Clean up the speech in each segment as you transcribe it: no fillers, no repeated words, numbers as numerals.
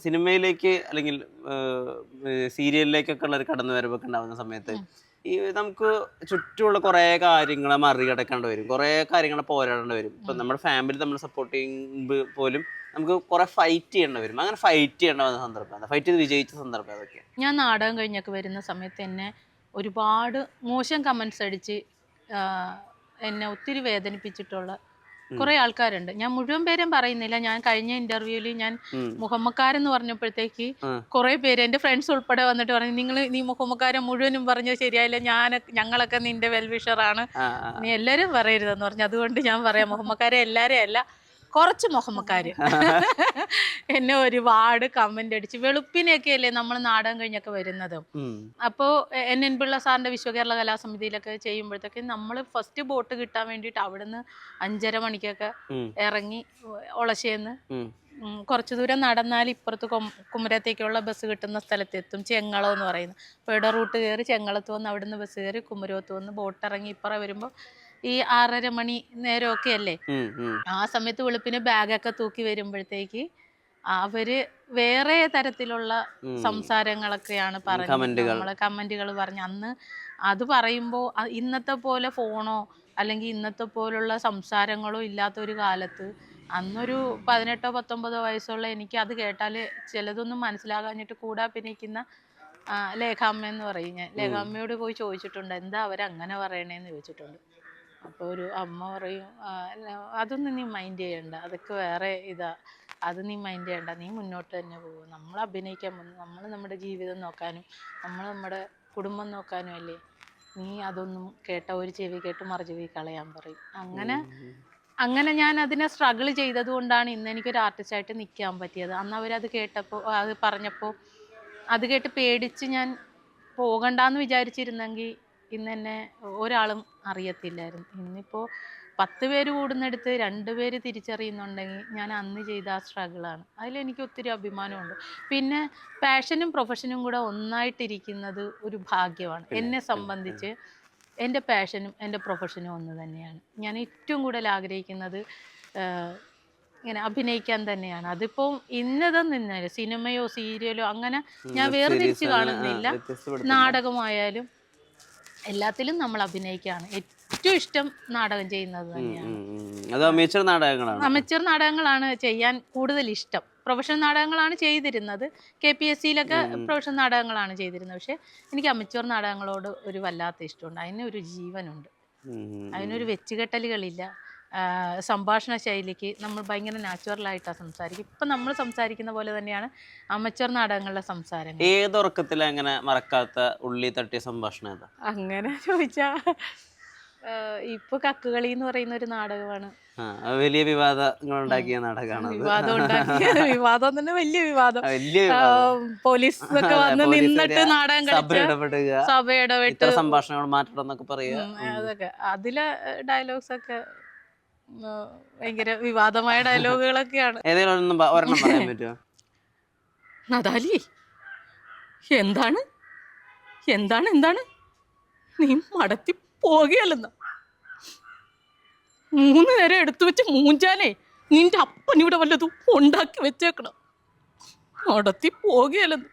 സിനിമയിലേക്ക് അല്ലെങ്കിൽ സീരിയലിലേക്കൊക്കെ ഉള്ള ഒരു കടന്നുവരവൊക്കെ ഉണ്ടാകുന്ന സമയത്ത് ഈ നമുക്ക് ചുറ്റുമുള്ള കുറേ കാര്യങ്ങളെ മറികടക്കേണ്ടി വരും, കുറേ കാര്യങ്ങളെ പോരാടേണ്ടി വരും. ഇപ്പം നമ്മുടെ ഫാമിലി നമ്മൾ സപ്പോർട്ട് ചെയ്യുമ്പോൾ പോലും നമുക്ക് കുറെ ഫൈറ്റ് ചെയ്യേണ്ടി വരും. അങ്ങനെ ഫൈറ്റ് ചെയ്യേണ്ട വന്ന സന്ദർഭം, ഫൈറ്റ് ചെയ്ത് വിജയിച്ച സന്ദർഭം അതൊക്കെ. ഞാൻ നാടകം കഴിഞ്ഞൊക്കെ വരുന്ന സമയത്ത് എന്നെ ഒരുപാട് മോശം കമൻസ് അടിച്ച് എന്നെ ഒത്തിരി വേദനിപ്പിച്ചിട്ടുള്ള കുറെ ആൾക്കാരുണ്ട്. ഞാൻ മുഴുവൻ പേരും പറയുന്നില്ല. ഞാൻ കഴിഞ്ഞ ഇന്റർവ്യൂവിൽ ഞാൻ മുഹമ്മക്കാരെന്ന് പറഞ്ഞപ്പോഴത്തേക്ക് കുറെ പേര് എൻ്റെ ഫ്രണ്ട്സ് ഉൾപ്പെടെ വന്നിട്ട് പറഞ്ഞു, നീ മുഹമ്മക്കാരെ മുഴുവനും പറഞ്ഞത് ശരിയായില്ല, ഞങ്ങളൊക്കെ നിന്റെ വെൽവിഷറാണ്, നീ എല്ലാവരും പറയരുതെന്ന് പറഞ്ഞു. അതുകൊണ്ട് ഞാൻ പറയാം, മുഹമ്മക്കാരെ എല്ലാവരെയും അല്ല, കുറച്ച് മുഹമ്മക്കാര് എന്നെ ഒരുപാട് കമന്റ് അടിച്ച്. വെളുപ്പിനെയൊക്കെ അല്ലേ നമ്മൾ നാടകം കഴിഞ്ഞൊക്കെ വരുന്നത്. അപ്പോൾ NN പിള്ള സാറിന്റെ വിശ്വകേരള കലാസമിതിയിലൊക്കെ ചെയ്യുമ്പോഴത്തേക്ക് നമ്മൾ ഫസ്റ്റ് ബോട്ട് കിട്ടാൻ വേണ്ടിയിട്ട് അവിടുന്ന് 5:30 മണിക്കൊക്കെ ഇറങ്ങി ഒളശേന്ന് കുറച്ചു ദൂരം നടന്നാൽ ഇപ്പുറത്ത് കുമരത്തേക്കുള്ള ബസ് കിട്ടുന്ന സ്ഥലത്തെത്തും, ചെങ്ങളോ എന്ന് പറയുന്നത്. അപ്പോൾ ഇട റൂട്ട് കയറി ചെങ്ങളത്ത് വന്ന് അവിടുന്ന് ബസ് കയറി കുമരകത്ത് വന്ന് ബോട്ട് ഇറങ്ങി ഇപ്പുറം വരുമ്പോൾ ഈ 6:30 മണി നേരമൊക്കെ അല്ലേ. ആ സമയത്ത് വെളുപ്പിന് ബാഗൊക്കെ തൂക്കി വരുമ്പോഴത്തേക്ക് അവര് വേറെ തരത്തിലുള്ള സംസാരങ്ങളൊക്കെയാണ് പറഞ്ഞത്, നമ്മളെ കമന്റുകൾ പറഞ്ഞ്. അന്ന് അത് പറയുമ്പോൾ ഇന്നത്തെ പോലെ ഫോണോ അല്ലെങ്കിൽ ഇന്നത്തെ പോലുള്ള സംസാരങ്ങളോ ഇല്ലാത്ത ഒരു കാലത്ത് അന്നൊരു 18 19 വയസ്സുള്ള എനിക്ക് അത് കേട്ടാൽ ചിലതൊന്നും മനസ്സിലാകാഞ്ഞിട്ട് കൂടെ അഭിനയിക്കുന്ന ലേഖാമ്മ എന്ന് പറയും. ഞാൻ ലേഖാമ്മയോട് പോയി ചോദിച്ചിട്ടുണ്ട്, എന്താ അവരങ്ങനെ പറയണേന്ന് ചോദിച്ചിട്ടുണ്ട്. അപ്പോൾ ഒരു അമ്മ പറയും, അതൊന്നും നീ മൈൻഡ് ചെയ്യണ്ട, അതൊക്കെ വേറെ ഇതാ, അത് നീ മൈൻഡ് ചെയ്യണ്ട, നീ മുന്നോട്ട് തന്നെ പോകും, നമ്മൾ അഭിനയിക്കാൻ പോകുന്നു, നമ്മൾ നമ്മുടെ ജീവിതം നോക്കാനും നമ്മൾ നമ്മുടെ കുടുംബം നോക്കാനും അല്ലേ, നീ അതൊന്നും കേട്ട ഒരു ചെവി കേട്ട് മറു ചെവി കളയാൻ പറയും. അങ്ങനെ ഞാൻ അതിനെ സ്ട്രഗിൾ ചെയ്തത് കൊണ്ടാണ് ഇന്ന് എനിക്കൊരു ആർട്ടിസ്റ്റായിട്ട് നിൽക്കാൻ പറ്റിയത്. അന്ന് അവരത് കേട്ടപ്പോൾ, അത് പറഞ്ഞപ്പോൾ അത് കേട്ട് പേടിച്ച് ഞാൻ പോകണ്ടെന്ന് വിചാരിച്ചിരുന്നെങ്കിൽ ഇന്ന് എന്നെ ഒരാളും അറിയത്തില്ലായിരുന്നു. ഇന്നിപ്പോൾ 10 പേര് കൂടുന്നിടത്ത് 2 പേര് തിരിച്ചറിയുന്നുണ്ടെങ്കിൽ ഞാൻ അന്ന് ചെയ്ത ആ സ്ട്രഗിളാണ്. അതിലെനിക്ക് ഒത്തിരി അഭിമാനമുണ്ട്. പിന്നെ പാഷനും പ്രൊഫഷനും കൂടെ ഒന്നായിട്ടിരിക്കുന്നത് ഒരു ഭാഗ്യമാണ്. എന്നെ സംബന്ധിച്ച് എൻ്റെ പാഷനും എൻ്റെ പ്രൊഫഷനും ഒന്ന് തന്നെയാണ്. ഞാൻ ഏറ്റവും കൂടുതൽ ആഗ്രഹിക്കുന്നത് ഇങ്ങനെ അഭിനയിക്കാൻ തന്നെയാണ്. അതിപ്പോൾ ഇന്നതെന്നില്ല, സിനിമയോ സീരിയലോ അങ്ങനെ ഞാൻ വേർതിരിച്ച് കാണുന്നില്ല. നാടകമായാലും എല്ലാത്തിലും നമ്മൾ അഭിനയിക്കുകയാണ്. ഏറ്റവും ഇഷ്ടം നാടകം ചെയ്യുന്നത് തന്നെയാണ്. അമേച്ചർ നാടകങ്ങളാണ് ചെയ്യാൻ കൂടുതൽ ഇഷ്ടം. പ്രൊഫഷണൽ നാടകങ്ങളാണ് ചെയ്തിരുന്നത്, KPSCയിലൊക്കെ പ്രൊഫഷണൽ നാടകങ്ങളാണ് ചെയ്തിരുന്നത്. പക്ഷെ എനിക്ക് അമേച്ചർ നാടകങ്ങളോട് ഒരു വല്ലാത്ത ഇഷ്ടമുണ്ട്. അതിനൊരു ജീവനുണ്ട്, അതിനൊരു വെച്ചുകെട്ടലുകളില്ല. സംഭാഷണ ശൈലിക്ക് നമ്മൾ ഭയങ്കര നാച്ചുറലായിട്ടാണ് സംസാരിക്കും. ഇപ്പം നമ്മൾ സംസാരിക്കുന്ന പോലെ തന്നെയാണ് അമേച്ചർ നാടകങ്ങളിലെ സംസാരം. ഏതൊറക്കത്തിൽ അങ്ങനെ മറക്കാത്ത ഉള്ളി തട്ടിയ സംഭാഷണം ഏതാ? അങ്ങനെ ചോദിച്ചാ ഇപ്പൊ കക്കുകളി എന്ന് പറയുന്ന ഒരു നാടകമാണ്. വലിയ വിവാദങ്ങൾ ഉണ്ടാക്കിയ നാടകമാണ്. വിവാദം തന്നെ, വലിയ വിവാദം. പോലീസ് ഒക്കെ വന്ന് നിന്നിട്ട് നാടകം കളിച്ച, സഭ ഇടപെട്ട് സംഭാഷണങ്ങൾ മാറ്റണം എന്നൊക്കെ പറയുക. അതൊക്കെ അതിലെ ഡയലോഗ്സ് ഒക്കെ ഭയങ്കര വിവാദമായ ഡയലോഗുകളൊക്കെയാണ്. ഏതെങ്കിലും ഒരെണ്ണം പറയാൻ പറ്റുമോ? നദാലി, എന്താണ് എന്താണ് എന്താണ് നീ മടത്തി പോകുകയല്ലെന്ന 3 നേരം എടുത്തു വെച്ച് മൂഞ്ചാനേ നിന്റെ അപ്പനിവിടെ വല്ലതും ഉണ്ടാക്കി വെച്ചേക്കണം. മടത്തി പോകുകയല്ലെന്ന്,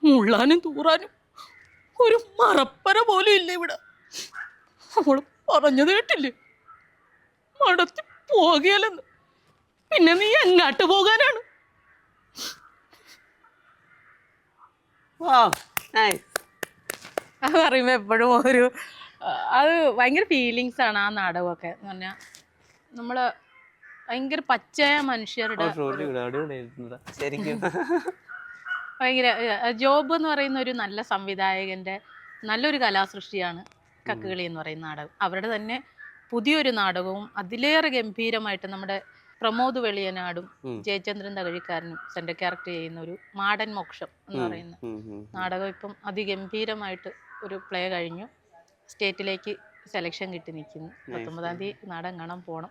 മുള്ളാനും തൂറാനും ഒരു മറപ്പര പോലും ഇല്ല ഇവിടെ. അവൾ പറഞ്ഞത് കേട്ടില്ലേ, മടത്തി പോകുകയല്ലെന്ന്. പിന്നെ നീ എങ്ങാട്ട് പോകാനാണ്? അത് പറയുമ്പോൾ എപ്പോഴും അത് ഭയങ്കര ഫീലിങ്സ് ആണ് ആ നാടകമൊക്കെ. എന്ന് പറഞ്ഞാൽ നമ്മള് ഭയങ്കര പച്ചയായ മനുഷ്യരുടെ ഭയങ്കര ജോബ് എന്ന് പറയുന്ന ഒരു നല്ല സംവിധായകന്റെ നല്ലൊരു കലാസൃഷ്ടിയാണ് കക്കുകളി എന്ന് പറയുന്ന നാടകം. അവരുടെ തന്നെ പുതിയൊരു നാടകവും അതിലേറെ ഗംഭീരമായിട്ട് നമ്മുടെ പ്രമോദ് വെളിയനാടും ജയചന്ദ്രൻ തകഴിക്കാരനും സെൻട്രൽ ക്യാരക്ടർ ചെയ്യുന്ന ഒരു മാടൻ മോക്ഷം എന്ന് പറയുന്ന നാടകം ഇപ്പം അതിഗംഭീരമായിട്ട് ഒരു പ്ലേ കഴിഞ്ഞു. സ്റ്റേറ്റിലേക്ക് സെലക്ഷൻ കിട്ടി നിൽക്കുന്നു. 19-ാം തീയതി നാടകം കാണാൻ പോകണം.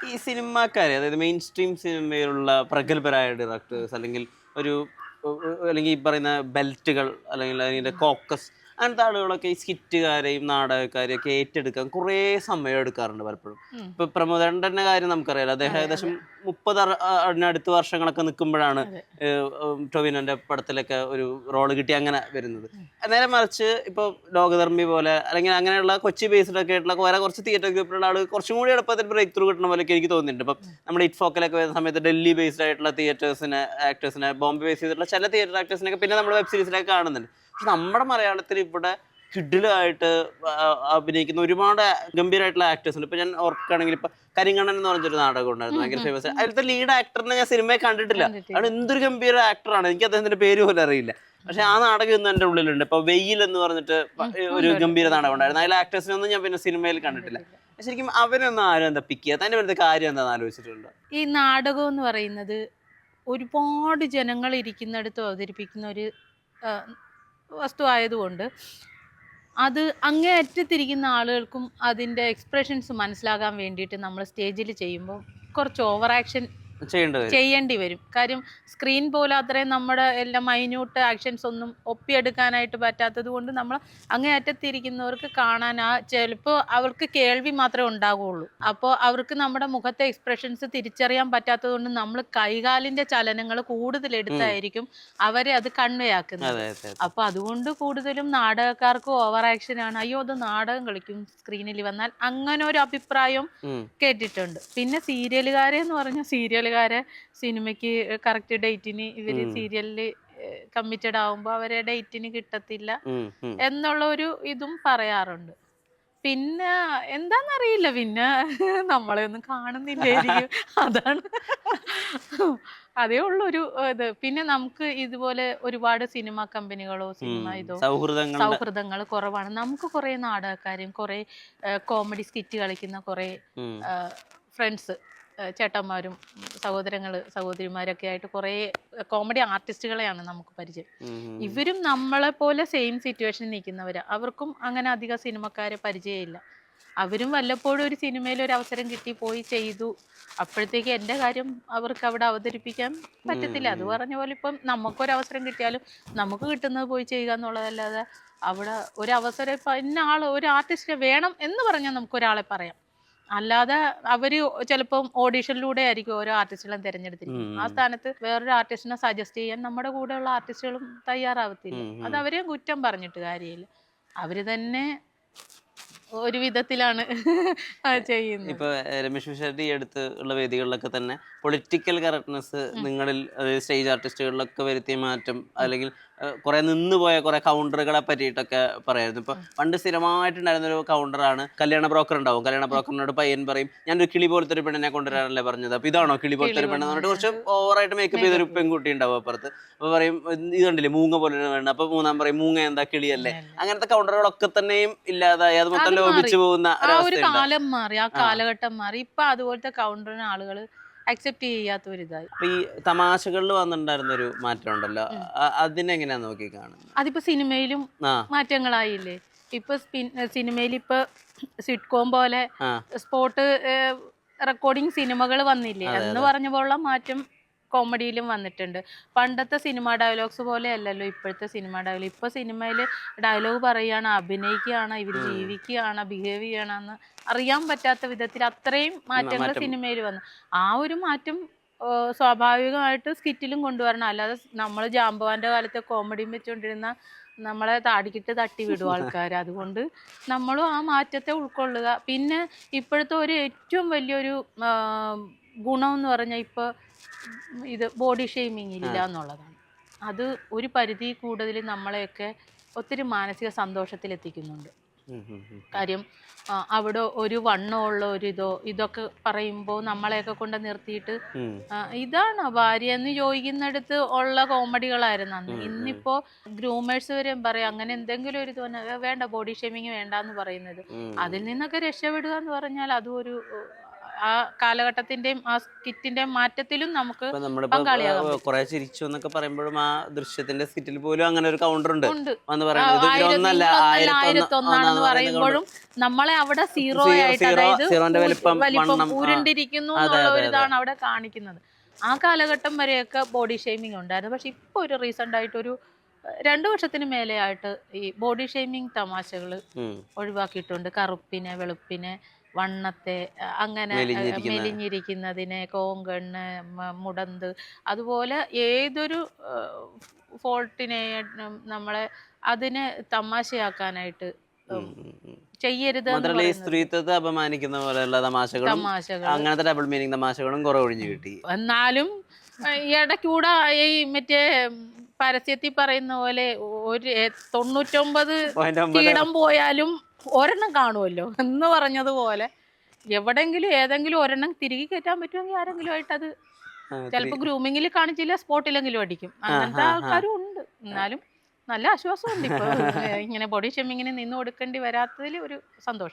ഈ സിനിമാക്കാരെ, അതായത് മെയിൻ സ്ട്രീം സിനിമയിലുള്ള പ്രഗത്ഭരായ ഡയറക്ടേഴ്സ് അല്ലെങ്കിൽ ഈ പറയുന്ന ബെൽറ്റുകൾ അല്ലെങ്കിൽ അതിൻ്റെ കോക്കസ് അങ്ങനത്തെ ആളുകളൊക്കെ ഈ സ്കിറ്റുകാരെയും നാടകക്കാരെയും ഒക്കെ ഏറ്റെടുക്കാൻ കുറേ സമയം എടുക്കാറുണ്ട് പലപ്പോഴും. ഇപ്പൊ പ്രമോദന്റെ കാര്യം നമുക്കറിയാലോ, അദ്ദേഹം ഏകദേശം 30 വർഷങ്ങളൊക്കെ നിൽക്കുമ്പോഴാണ് ടൊവിനോന്റെ പടത്തിലൊക്കെ ഒരു റോള് കിട്ടി അങ്ങനെ വരുന്നത്. നേരെ മറിച്ച് ഇപ്പൊ ലോകധർമ്മി പോലെ അല്ലെങ്കിൽ അങ്ങനെയുള്ള കൊച്ചി ബേസ്ഡ് ഒക്കെ ആയിട്ടുള്ള വേറെ കുറച്ച് തിയേറ്റർ ഗ്രൂപ്പിലുള്ള ആൾ കുറച്ചും കൂടി എളുപ്പത്തിൽ ബ്രേക്ക് ത്രൂ കിട്ടുന്ന പോലെയൊക്കെ എനിക്ക് തോന്നിയിട്ടുണ്ട്. ഇപ്പം നമ്മുടെ ഇറ്റ്ഫോക്കിലൊക്കെ വരുന്ന സമയത്ത് ഡൽഹി ബേസ്ഡ് ആയിട്ടുള്ള ആക്ടേഴ്സിനെ ബോംബെ ബേസ് ചെയ്തിട്ടുള്ള ചില തിയേറ്റർ ആക്ടേഴ്സിനൊക്കെ പിന്നെ നമ്മൾ വെബ് സീരീസിലൊക്കെ കാണുന്നുണ്ട്. പക്ഷെ നമ്മുടെ മലയാളത്തിൽ ഇവിടെ കിഡിലായിട്ട് അഭിനയിക്കുന്ന ഒരുപാട് ഗംഭീരമായിട്ടുള്ള ആക്ടേഴ്സ് ഉണ്ട്. ഇപ്പൊ ഞാൻ ഓർക്കുകയാണെങ്കിൽ ഇപ്പൊ കരിങ്കണ്ണൻ എന്ന് പറഞ്ഞൊരു നാടകം ഉണ്ടായിരുന്നു, ഭയങ്കര ഫേമസ്. അതിലത്തെ ലീഡ് ആക്ടറിനെ ഞാൻ സിനിമയെ കണ്ടിട്ടില്ല. അവിടെ എന്തൊരു ഗംഭീര ആക്ടറാണ്, എനിക്ക് അദ്ദേഹത്തിന്റെ പേര് പോലും അറിയില്ല. പക്ഷെ ആ നാടകം ഇന്ന് എന്റെ ഉള്ളിലുണ്ട്. ഇപ്പൊ വെയിൽ എന്ന് പറഞ്ഞിട്ട് ഒരു ഗംഭീര നാടകം ഉണ്ടായിരുന്നു. അതിലെ ആക്ടേഴ്സിനൊന്നും ഞാൻ പിന്നെ സിനിമയിൽ കണ്ടിട്ടില്ല. ശരിക്കും അവരൊന്നും ആരും എന്താ പിക്ക് ചെയ്യാത്ത, അതിന്റെ അടുത്ത കാര്യം എന്താണെന്ന് ആലോചിച്ചിട്ടുണ്ട്? ഈ നാടകം എന്ന് പറയുന്നത് ഒരുപാട് ജനങ്ങൾ ഇരിക്കുന്നിടത്ത് അവതരിപ്പിക്കുന്ന ഒരു വസ്തു ആയതുകൊണ്ട് അത് അങ്ങേ അറ്റത്തിരിക്കുന്ന ആളുകൾക്കും അതിൻ്റെ എക്സ്പ്രഷൻസ് മനസ്സിലാകാൻ വേണ്ടിയിട്ട് നമ്മൾ സ്റ്റേജിൽ ചെയ്യുമ്പോൾ കുറച്ച് ഓവർ ആക്ഷൻ ചെയ്യേണ്ടി വരും. കാര്യം സ്ക്രീൻ പോലെ അത്രയും നമ്മുടെ എല്ലാം മൈന്യൂട്ട് ആക്ഷൻസ് ഒന്നും ഒപ്പിയെടുക്കാനായിട്ട് പറ്റാത്തത് കൊണ്ട് നമ്മൾ അങ്ങേയറ്റത്തിരിക്കുന്നവർക്ക് കാണാൻ ചിലപ്പോൾ അവർക്ക് കേൾവി മാത്രമേ ഉണ്ടാകുള്ളൂ. അപ്പോൾ അവർക്ക് നമ്മുടെ മുഖത്തെ എക്സ്പ്രഷൻസ് തിരിച്ചറിയാൻ പറ്റാത്തത് കൊണ്ട് നമ്മൾ കൈകാലിൻ്റെ ചലനങ്ങൾ കൂടുതലെടുത്തായിരിക്കും അവരെ അത് കൺവേ ആക്കുന്നത്. അപ്പോൾ അതുകൊണ്ട് കൂടുതലും നാടകക്കാർക്ക് ഓവർ ആക്ഷനാണ്, അയ്യോ അത് നാടകം കളിക്കും സ്ക്രീനിൽ വന്നാൽ, അങ്ങനെ ഒരു അഭിപ്രായം കേട്ടിട്ടുണ്ട്. പിന്നെ സീരിയലുകാരെന്ന് പറഞ്ഞാൽ സീരിയലുകാരെ സിനിമയ്ക്ക് കറക്റ്റ് ഡേറ്റിന് ഇവര് സീരിയലിൽ കമ്മിറ്റഡ് ആവുമ്പോൾ അവരെ ഡേറ്റിന് കിട്ടത്തില്ല എന്നുള്ള ഒരു ഇതും പറയാറുണ്ട്. പിന്നെ എന്താന്നറിയില്ല, പിന്നെ നമ്മളെ ഒന്നും കാണുന്നില്ലായിരിക്കും, അതാണ് അതേ ഉള്ളൊരു ഇത്. പിന്നെ നമുക്ക് ഇതുപോലെ ഒരുപാട് സിനിമ കമ്പനികളോ സിനിമ ഇതോ സൗഹൃദങ്ങൾ കുറവാണ്. നമുക്ക് കുറെ നാടകക്കാരും കുറെ കോമഡി സ്കിറ്റ് കളിക്കുന്ന കുറെ ഫ്രണ്ട്സ്, ചേട്ടന്മാരും സഹോദരിമാരൊക്കെ ആയിട്ട് കുറേ കോമഡി ആർട്ടിസ്റ്റുകളെയാണ് നമുക്ക് പരിചയം. ഇവരും നമ്മളെ പോലെ സെയിം സിറ്റുവേഷനിൽ നിൽക്കുന്നവരാ, അവർക്കും അങ്ങനെ അധികം സിനിമക്കാരെ പരിചയമില്ല. അവരും വല്ലപ്പോഴും ഒരു സിനിമയിൽ ഒരു അവസരം കിട്ടി പോയി ചെയ്തു, അപ്പോഴത്തേക്ക് എൻ്റെ കാര്യം അവർക്ക് അവിടെ അവതരിപ്പിക്കാൻ പറ്റത്തില്ല. അത് പറഞ്ഞ പോലെ ഇപ്പം നമുക്കൊരവസരം കിട്ടിയാലും നമുക്ക് കിട്ടുന്നത് പോയി ചെയ്യുക എന്നുള്ളതല്ലാതെ അവിടെ ഒരവസരം ഇപ്പം ഇന്ന ഒരു ആർട്ടിസ്റ്റിനെ വേണം എന്ന് പറഞ്ഞാൽ നമുക്കൊരാളെ പറയാം, അല്ലാതെ അവര് ചിലപ്പം ഓഡീഷനിലൂടെ ആയിരിക്കും ഓരോ ആർട്ടിസ്റ്റുകളും തിരഞ്ഞെടുത്തിരിക്കും. ആ സ്ഥാനത്ത് വേറൊരു ആർട്ടിസ്റ്റിനെ സജസ്റ്റ് ചെയ്യാൻ നമ്മുടെ കൂടെയുള്ള ആർട്ടിസ്റ്റുകളും തയ്യാറാവത്തില്ല. അത് അവരെയും കുറ്റം പറഞ്ഞിട്ട് കാര്യമില്ല, അവര് തന്നെ ഒരു വിധത്തിലാണ് ചെയ്യുന്നത്. ഇപ്പൊ രമേശ് പിഷാരടി അടുത്ത് ഉള്ള വേദികളിലൊക്കെ തന്നെ പൊളിറ്റിക്കൽ കറക്റ്റ്നെസ് നിങ്ങളിൽ സ്റ്റേജ് ആർട്ടിസ്റ്റുകളിലൊക്കെ വരുത്തിയ മാറ്റം, അല്ലെങ്കിൽ കുറെ നിന്നുപോയ കുറെ കൗണ്ടറുകളെ പറ്റിയിട്ടൊക്കെ പറയായിരുന്നു. ഇപ്പൊ പണ്ട് സ്ഥിരമായിട്ടുണ്ടായിരുന്ന ഒരു കൗണ്ടറാണ് കല്യാണ ബ്രോക്കർ ഉണ്ടാവും. കല്യാണ ബ്രോക്കറിനോട് പയ്യൻ പറയും, ഞാനൊരു കിളി പോലത്തെ ഒരു പെണ്ണിനെ കൊണ്ടുവരാനല്ലേ പറഞ്ഞത്, അപ്പൊ ഇതാണോ കിളി പോലത്തെ ഒരു പെണ്ണ് എന്ന് പറഞ്ഞിട്ട് കുറച്ച് ഓവറായിട്ട് മേക്കപ്പ് ചെയ്തൊരു പെൺകുട്ടി ഉണ്ടാവും അപ്പുറത്ത്. അപ്പൊ പറയും ഇത് കണ്ടില്ലേ മൂങ്ങ പോലെ വേണ്ട, അപ്പൊ മൂന്നാം പറയും മൂങ്ങ എന്താ കിളിയല്ലേ. അങ്ങനത്തെ കൗണ്ടറുകളൊക്കെ തന്നെയും ഇല്ലാതായി, അത് മൊത്തം ലോപിച്ചു പോകുന്ന ഒരു കാലം മാറി, ആ കാലഘട്ടം മാറി. ഇപ്പൊ അതുപോലത്തെ കൗണ്ടറിന് ആളുകൾ അക്സെപ്റ്റ് ചെയ്യാത്ത ഒരു ഇതായി. ഈ തമാശകളിൽ വന്നിട്ടുണ്ടായിരുന്ന ഒരു മാറ്റം ഉണ്ടല്ലോ, അതിനെങ്ങനെയാ നോക്കി കാണുന്നത്? അതിപ്പോ സിനിമയിലും മാറ്റങ്ങളായില്ലേ. ഇപ്പൊ സിനിമയിൽ ഇപ്പൊ സിറ്റ്കോം പോലെ സ്പോട്ട് റെക്കോർഡിങ് സിനിമകൾ വന്നില്ലേ, എന്ന് പറഞ്ഞ പോലുള്ള മാറ്റം കോമഡിയിലും വന്നിട്ടുണ്ട്. പണ്ടത്തെ സിനിമ ഡയലോഗ്സ് പോലെ അല്ലല്ലോ ഇപ്പോഴത്തെ സിനിമ ഡയലോഗ്. ഇപ്പൊ സിനിമയിൽ ഡയലോഗ് പറയുകയാണ്, അഭിനയിക്കുകയാണ്, ഇവർ ജീവിക്കുകയാണ്, ബിഹേവ് ചെയ്യണമെന്ന് അറിയാൻ പറ്റാത്ത വിധത്തിൽ അത്രയും മാറ്റങ്ങൾ സിനിമയിൽ വന്നു. ആ ഒരു മാറ്റം സ്വാഭാവികമായിട്ട് സ്കിറ്റിലും കൊണ്ടുവരണം. അല്ലാതെ നമ്മൾ ജാമ്പവാന്റെ കാലത്തെ കോമഡിയും വെച്ചുകൊണ്ടിരുന്ന നമ്മളെ താടിക്കിട്ട് തട്ടി വിടും ആൾക്കാർ. അതുകൊണ്ട് നമ്മളും ആ മാറ്റത്തെ ഉൾക്കൊള്ളുക. പിന്നെ ഇപ്പോഴത്തെ ഒരു ഏറ്റവും വലിയൊരു ഗുണം എന്ന് പറഞ്ഞാൽ ഇപ്പോൾ ഇത് ബോഡി ഷെയ്മിങ് ഇല്ല എന്നുള്ളതാണ്. അത് ഒരു പരിധി കൂടുതൽ നമ്മളെയൊക്കെ ഒത്തിരി മാനസിക സന്തോഷത്തിലെത്തിക്കുന്നുണ്ട്. കാര്യം അവിടെ ഒരു വണ്ണമുള്ള ഒരു ഇതൊക്കെ പറയുമ്പോൾ നമ്മളെയൊക്കെ കൊണ്ട് നിർത്തിയിട്ട് ഇതാണ് ഭാര്യ എന്ന് ചോദിക്കുന്നിടത്ത് ഉള്ള കോമഡികളായിരുന്നു അന്ന്. ഇന്നിപ്പോ ഗ്രൂമേഴ്സ് വരെ പറയാം അങ്ങനെ എന്തെങ്കിലും ഒരു വേണ്ട ബോഡി ഷേമിങ് വേണ്ടെന്ന് പറയുന്നത്. അതിൽ നിന്നൊക്കെ രക്ഷപ്പെടുക എന്ന് പറഞ്ഞാൽ അതും ഒരു ആ കാലഘട്ടത്തിന്റെയും ആ സ്കിറ്റിന്റെയും മാറ്റത്തിലും നമുക്ക് പങ്കാളിയാകാം. കുറെ ചിരിച്ചു എന്നൊക്കെ പറയുമ്പോഴും ആ ദൃശ്യത്തിന്റെ സ്കിറ്റിൽ പോലും അങ്ങനെ ഒരു കൗണ്ടർ ഉണ്ട്. 1001 പറയുമ്പോഴും നമ്മളെ അവിടെ സീറോ ആയിട്ട്, അതായത് വലിപ്പം ഉരുണ്ടിരിക്കുന്നു എന്നുള്ള ഒരു ഇതാണ് അവിടെ കാണിക്കുന്നത്. ആ കാലഘട്ടം വരെയൊക്കെ ബോഡി ഷെയ്മിങ് ഉണ്ടായിരുന്നു. പക്ഷെ ഇപ്പൊ ഒരു റീസെന്റ് ആയിട്ടൊരു 2 വർഷത്തിന് മേലെയായിട്ട് ഈ ബോഡി ഷെയ്മിങ് തമാശകൾ ഉം. ഒഴിവാക്കിയിട്ടുണ്ട്. കറുപ്പിനെ, വെളുപ്പിനെ, വണ്ണത്തെ, അങ്ങനെ മെലിഞ്ഞിരിക്കുന്നതിനെ, കോങ്കണ്ണ്, മുടന്ത്, അതുപോലെ ഏതൊരു ഫോൾട്ടിനെ നമ്മളെ അതിനെ തമാശയാക്കാനായിട്ട് ചെയ്യരുത് എന്ന് മാത്രമല്ല ഈ പറയുന്നത്. സ്ത്രീത്വത്തെ അപമാനിക്കുന്ന പോലെയുള്ള തമാശകളും തമാശകൾ അങ്ങനത്തെ ഡബിൾ മീനിങ് തമാശകളും കുറെ ഒഴിഞ്ഞു കിട്ടി. എന്നാലും ഇടയ്ക്കൂടെ ഈ മറ്റേ പരസ്യത്തിൽ പറയുന്ന പോലെ ഒരു 99 കീടം പോയാലും ഒരെണ്ണം കാണുമല്ലോ എന്ന് പറഞ്ഞതുപോലെ എവിടെങ്കിലും ഏതെങ്കിലും ഒരെണ്ണം തിരികെ കയറ്റാൻ പറ്റുമെങ്കിൽ ആരെങ്കിലും ആയിട്ട് അത് ചിലപ്പോൾ ഗ്രൂമിങ്ങിൽ കാണിച്ചില്ല, സ്പോട്ടിലെങ്കിലും അടിക്കും. അങ്ങനത്തെ ആൾക്കാരും ഉണ്ട്. എന്നാലും നല്ല ആശ്വാസമുണ്ട് ഇപ്പോൾ ഇങ്ങനെ ബോഡി ഷെയ്മിങ്ങിന് നിന്ന് കൊടുക്കേണ്ടി വരാത്തതിൽ ഒരു സന്തോഷം.